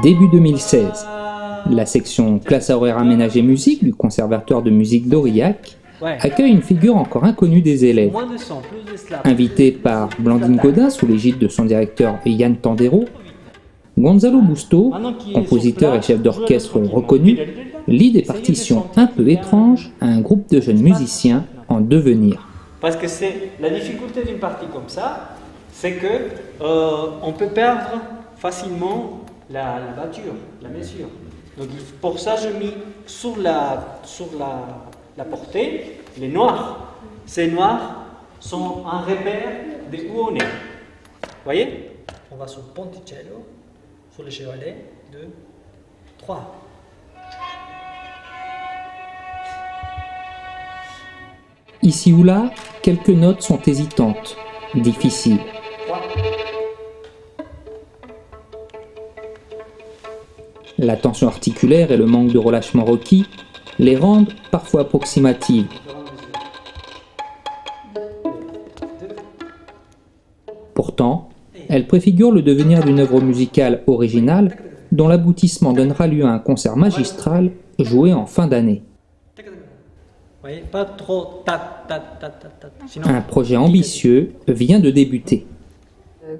Début 2016, la section classe horaire aménagée musique du Conservatoire de musique d'Aurillac accueille une figure encore inconnue des élèves. Invité par Blandine Godin sous l'égide de son directeur Yann Tandero, Gonzalo Busto, compositeur et chef d'orchestre reconnu, lit des partitions un peu étranges à un groupe de jeunes musiciens en devenir. Parce que c'est la difficulté d'une partie comme ça, c'est que on peut perdre facilement la batture, la mesure. Donc pour ça, je mis sur la portée les noirs. Ces noirs sont un repère de où on est. Vous voyez? On va sur ponticello, sur le chevalet, 2, 3. Ici ou là, quelques notes sont hésitantes, difficiles. La tension articulaire et le manque de relâchement requis les rendent parfois approximatives. Pourtant, elles préfigurent le devenir d'une œuvre musicale originale dont l'aboutissement donnera lieu à un concert magistral joué en fin d'année. Un projet ambitieux vient de débuter.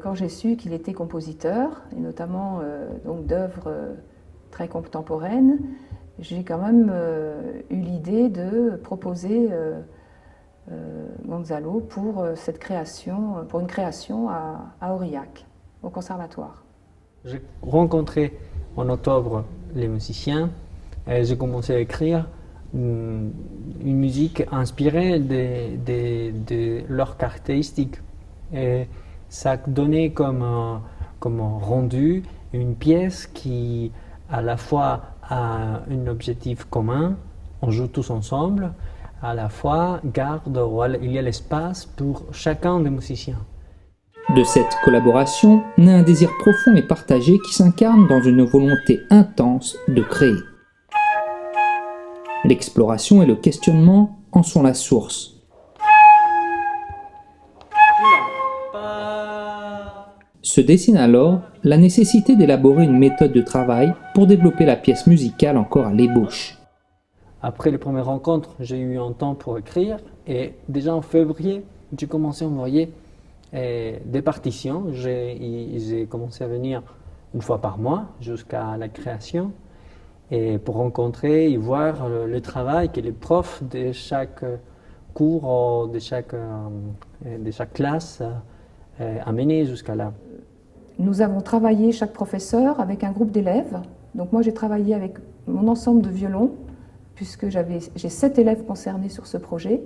Quand j'ai su qu'il était compositeur, et notamment donc d'œuvres très contemporaines, j'ai quand même eu l'idée de proposer Gonzalo pour cette création, pour une création à Aurillac, au conservatoire. J'ai rencontré en octobre les musiciens et j'ai commencé à écrire une musique inspirée de leurs caractéristiques. Et ça a donné comme rendu une pièce qui à la fois a un objectif commun, on joue tous ensemble, à la fois il y a l'espace pour chacun des musiciens. De cette collaboration naît un désir profond et partagé qui s'incarne dans une volonté intense de créer. L'exploration et le questionnement en sont la source. Se dessine alors la nécessité d'élaborer une méthode de travail pour développer la pièce musicale encore à l'ébauche. Après les premières rencontres, j'ai eu un temps pour écrire et déjà en février, j'ai commencé à envoyer des partitions. J'ai commencé à venir une fois par mois jusqu'à la création et pour rencontrer et voir le travail que les profs de chaque cours, de chaque classe a mené jusqu'à là. Nous avons travaillé, chaque professeur, avec un groupe d'élèves. Donc moi j'ai travaillé avec mon ensemble de violons, puisque j'ai 7 élèves concernés sur ce projet.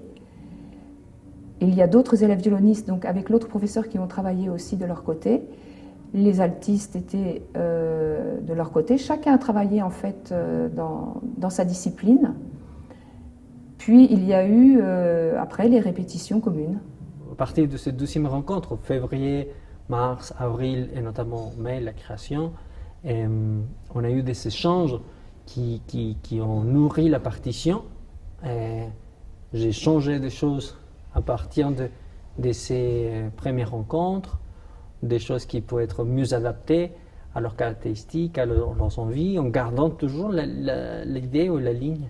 Et il y a d'autres élèves violonistes, donc avec l'autre professeur, qui ont travaillé aussi de leur côté. Les altistes étaient de leur côté. Chacun a travaillé en fait dans sa discipline. Puis il y a eu après les répétitions communes. À partir de cette deuxième rencontre, février, mars, avril et notamment mai, la création, on a eu des échanges qui ont nourri la partition. J'ai changé des choses à partir de ces premières rencontres, des choses qui peuvent être mieux adaptées à leurs caractéristiques, à leurs envies, en gardant toujours l'idée ou la ligne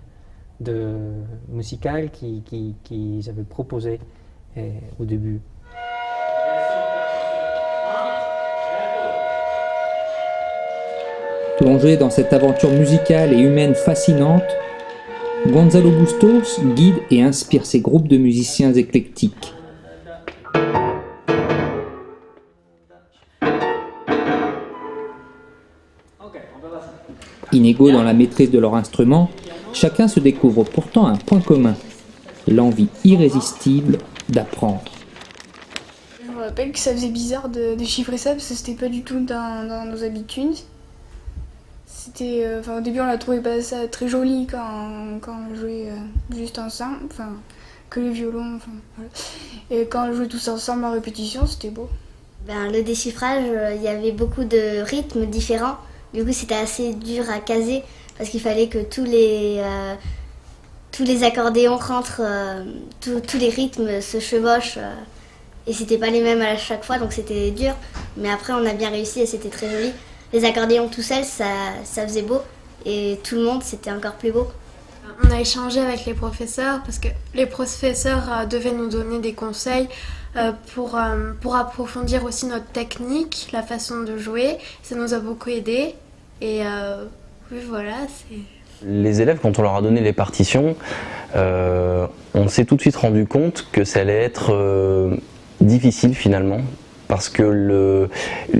musicale qu'ils avaient proposée au début. Plongé dans cette aventure musicale et humaine fascinante, Gonzalo Bustos guide et inspire ses groupes de musiciens éclectiques. Inégaux dans la maîtrise de leur instrument, chacun se découvre pourtant un point commun, l'envie irrésistible d'apprendre. Je me rappelle que ça faisait bizarre de chiffrer ça parce que c'était pas du tout dans nos habitudes. Au début on a trouvé pas ça très joli quand on jouait juste ensemble, que les violons, voilà. Et quand on jouait tous ensemble en répétition, c'était beau. Le déchiffrage, il y avait beaucoup de rythmes différents, du coup c'était assez dur à caser parce qu'il fallait que tous les accordéons rentrent, tous les rythmes se chevauchent et c'était pas les mêmes à chaque fois, donc c'était dur, mais après on a bien réussi et c'était très joli. les accordéons tout seul, ça faisait beau. Et tout le monde, c'était encore plus beau. On a échangé avec les professeurs parce que les professeurs devaient nous donner des conseils pour approfondir aussi notre technique, la façon de jouer. Ça nous a beaucoup aidé. Et oui, voilà, c'est... Les élèves, quand on leur a donné les partitions, on s'est tout de suite rendu compte que ça allait être difficile finalement, parce que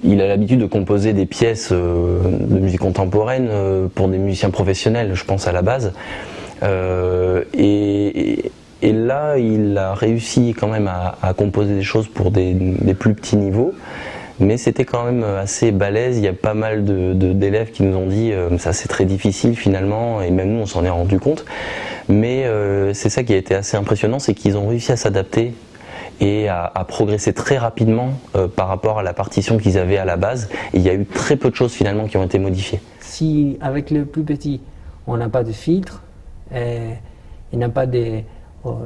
il a l'habitude de composer des pièces de musique contemporaine pour des musiciens professionnels, je pense à la base. Et là, il a réussi quand même à composer des choses pour des plus petits niveaux. Mais c'était quand même assez balèze, il y a pas mal d'élèves qui nous ont dit ça c'est très difficile finalement, et même nous on s'en est rendu compte. Mais c'est ça qui a été assez impressionnant, c'est qu'ils ont réussi à s'adapter et à progresser très rapidement par rapport à la partition qu'ils avaient à la base. Et il y a eu très peu de choses finalement qui ont été modifiées. Si avec le plus petit, on n'a pas de filtre, il n'y a pas de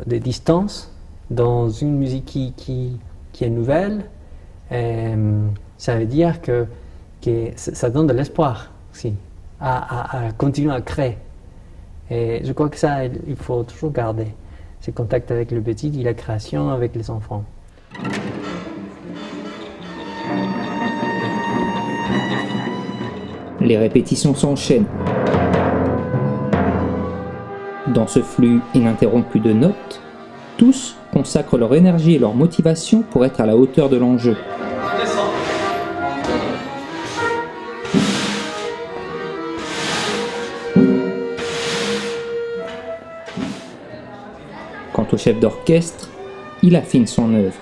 distance dans une musique qui est nouvelle, ça veut dire que ça donne de l'espoir aussi, à continuer à créer. Et je crois que ça, il faut toujours garder ce contact avec le petit et la création avec les enfants. Les répétitions s'enchaînent. Dans ce flux ininterrompu de notes, tous consacrent leur énergie et leur motivation pour être à la hauteur de l'enjeu. Quant au chef d'orchestre, il affine son œuvre.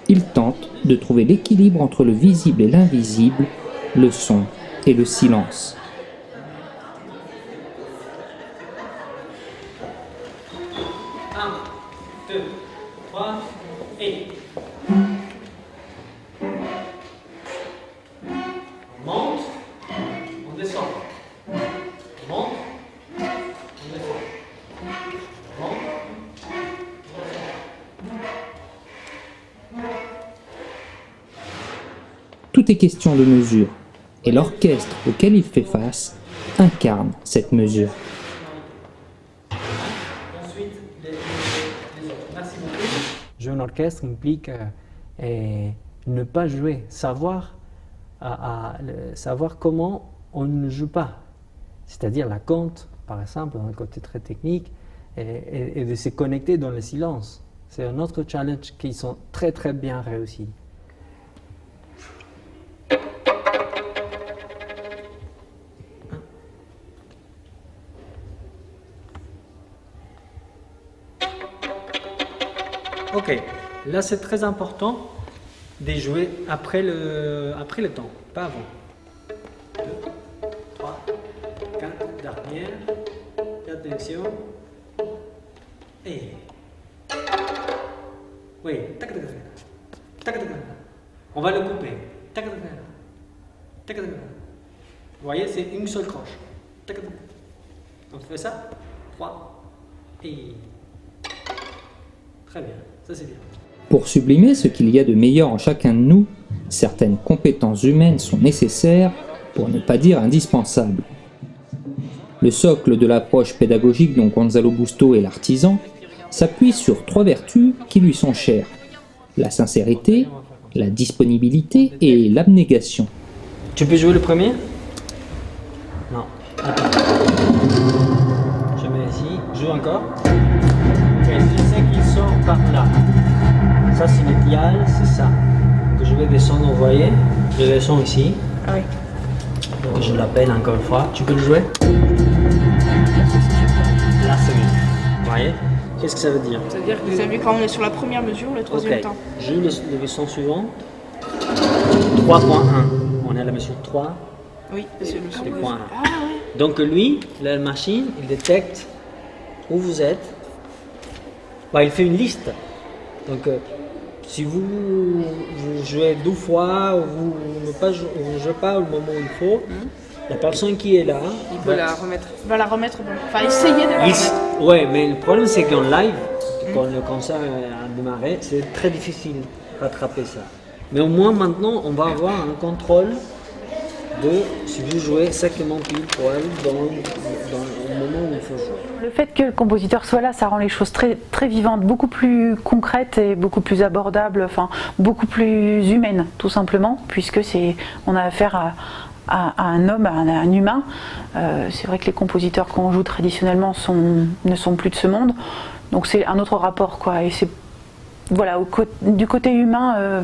Il tente de trouver l'équilibre entre le visible et l'invisible, le son et le silence. Tout est question de mesure, et l'orchestre auquel il fait face incarne cette mesure. Jouer en orchestre implique ne pas jouer, savoir comment on ne joue pas. C'est-à-dire la compte, par exemple, dans un côté très technique, et de se connecter dans le silence. C'est un autre challenge qui sont très très bien réussis. Ok, là c'est très important de jouer après le temps, pas avant. 2, 3, 4, dernière, attention, et... Oui, tac, tac, tac, tac, tac, tac. On va le couper. Tac, tac, tac, tac, tac. Vous voyez, c'est une seule croche. Tac, tac, tac. Donc on fait ça, 3, et... Très bien, ça c'est bien. Pour sublimer ce qu'il y a de meilleur en chacun de nous, certaines compétences humaines sont nécessaires, pour ne pas dire indispensables. Le socle de l'approche pédagogique dont Gonzalo Busto est l'artisan s'appuie sur 3 vertus qui lui sont chères: la sincérité, la disponibilité et l'abnégation. Tu peux jouer le premier? Non. Attends. Je mets ici, joue encore. Et je sais qu'il sort par là. Ça c'est le dial, c'est ça. Donc je vais descendre, vous voyez. Je descends ici. Ah oui. Donc je l'appelle encore une fois. Tu peux le jouer? Là c'est mieux. Vous voyez? Qu'est-ce que ça veut dire? Ça veut dire que vous avez vu quand on est sur la première mesure, le troisième temps. Joue le son suivant. 3.1. On est à la mesure 3. Oui, c'est le son. Point 1. Ah oui. Donc lui, la machine, il détecte où vous êtes. Bah, il fait une liste. Donc si vous jouez 2 fois, ou vous ne jouez pas au moment où il faut, la personne qui est là... Il peut la remettre. Va la remettre. Bon. Enfin, essayer de la remettre. Ouais, mais le problème c'est qu'en live, quand le concert a démarré, c'est très difficile de rattraper ça. Mais au moins maintenant, on va avoir un contrôle si vous jouez exactement pile poil dans le moment où il faut jouer. Le fait que le compositeur soit là, ça rend les choses très, très vivantes, beaucoup plus concrètes et beaucoup plus abordables, enfin beaucoup plus humaines tout simplement, puisque on a affaire à un homme, à un humain. C'est vrai que les compositeurs qu'on joue traditionnellement ne sont plus de ce monde, donc c'est un autre rapport, quoi, et c'est voilà, du côté humain,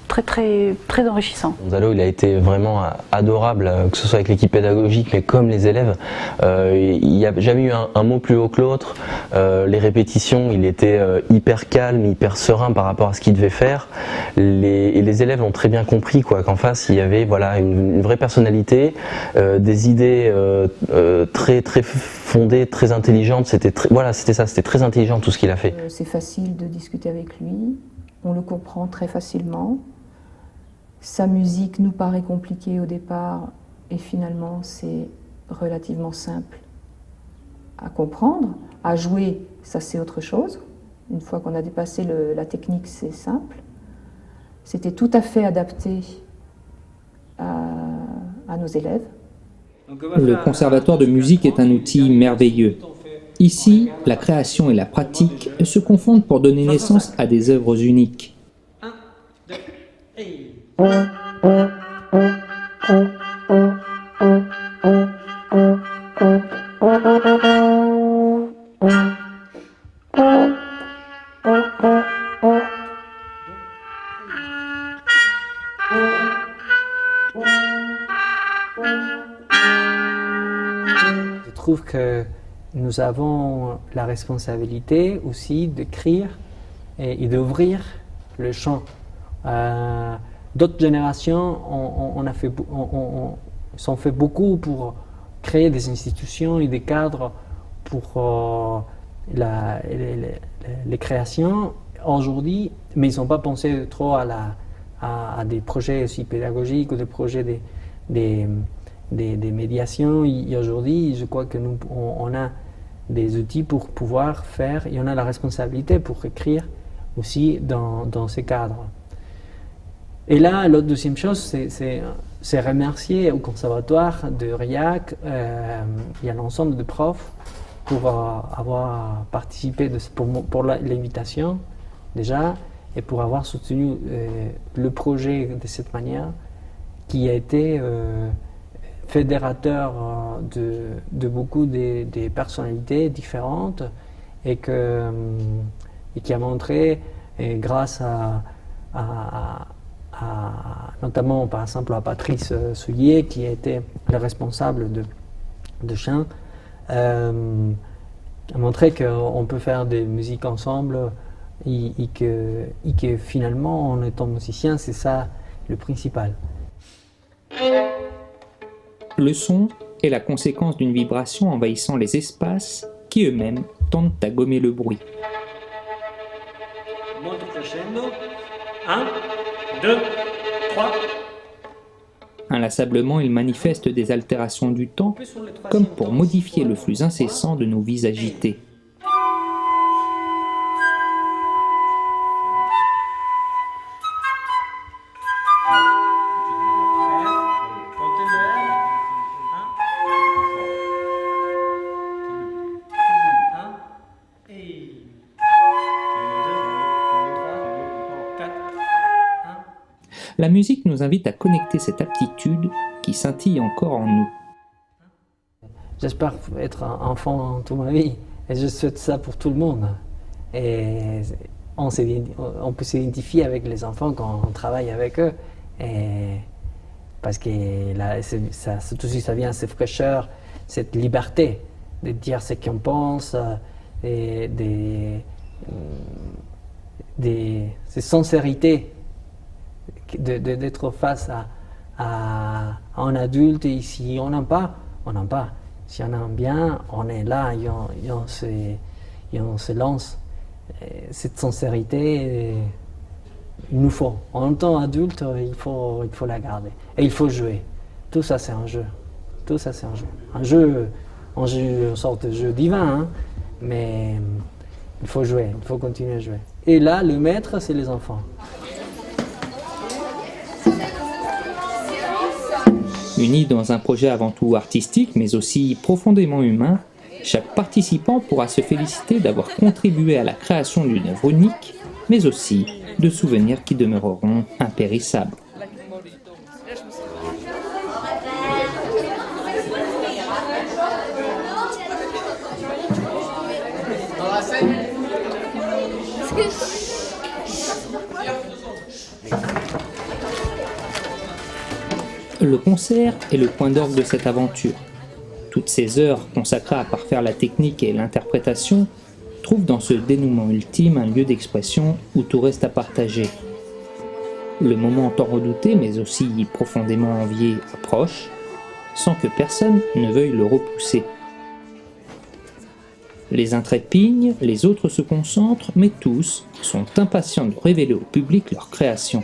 très, très, très enrichissant. Gonzalo, il a été vraiment adorable, que ce soit avec l'équipe pédagogique, mais comme les élèves. Il n'y a jamais eu un mot plus haut que l'autre. Les répétitions, il était hyper calme, hyper serein par rapport à ce qu'il devait faire. Et les élèves l'ont très bien compris, quoi, qu'en face, il y avait voilà, une vraie personnalité, des idées très, très fondées, très intelligentes. C'était ça, c'était très intelligent tout ce qu'il a fait. C'est facile de discuter avec lui. On le comprend très facilement. Sa musique nous paraît compliquée au départ et finalement c'est relativement simple à comprendre. À jouer, ça c'est autre chose. Une fois qu'on a dépassé la technique, c'est simple. C'était tout à fait adapté à nos élèves. Le conservatoire de musique est un outil merveilleux. Ici, la création et la pratique se confondent pour donner naissance à des œuvres uniques. Je trouve que nous avons la responsabilité aussi d'écrire et d'ouvrir le champ. D'autres générations ont fait beaucoup pour créer des institutions et des cadres pour les créations aujourd'hui, mais ils n'ont pas pensé trop à des projets aussi pédagogiques ou des projets des médiations. Et aujourd'hui, je crois que on a des outils pour pouvoir faire, et on a la responsabilité pour écrire aussi dans ces cadres. Et là, l'autre deuxième chose, c'est remercier au conservatoire de Aurillac et à l'ensemble des profs pour avoir participé pour l'invitation déjà, et pour avoir soutenu le projet de cette manière, qui a été fédérateur de beaucoup des personnalités différentes et qui a montré, et grâce à notamment par exemple à Patrice Soulier, qui était le responsable de chant, a montré qu'on peut faire des musiques ensemble et que finalement, en étant musicien, c'est ça le principal. Le son est la conséquence d'une vibration envahissant les espaces qui eux-mêmes tendent à gommer le bruit. Molto crescendo. 1, 2, 3. Inlassablement, il manifeste des altérations du temps, comme pour modifier le flux incessant de nos vies agitées. La musique nous invite à connecter cette aptitude qui scintille encore en nous. J'espère être un enfant toute ma vie et je souhaite ça pour tout le monde. Et on peut s'identifier avec les enfants quand on travaille avec eux. Parce que là, ça vient cette fraîcheur, cette liberté de dire ce qu'on pense, et cette sincérité d'être face à un adulte, et si on n'aime pas, on n'aime pas. Si on aime bien, on est là et on se lance. Et cette sincérité, il nous faut. En tant qu'adulte, il faut la garder. Et il faut jouer. Tout ça, c'est un jeu. Tout ça, c'est un jeu. Une sorte de jeu divin, hein, mais il faut jouer, il faut continuer à jouer. Et là, le maître, c'est les enfants. Unis dans un projet avant tout artistique, mais aussi profondément humain, chaque participant pourra se féliciter d'avoir contribué à la création d'une œuvre unique, mais aussi de souvenirs qui demeureront impérissables. Le concert est le point d'orgue de cette aventure. Toutes ces heures consacrées à parfaire la technique et l'interprétation trouvent dans ce dénouement ultime un lieu d'expression où tout reste à partager. Le moment tant redouté, mais aussi profondément envié, approche, sans que personne ne veuille le repousser. Les uns trépignent, les autres se concentrent, mais tous sont impatients de révéler au public leur création.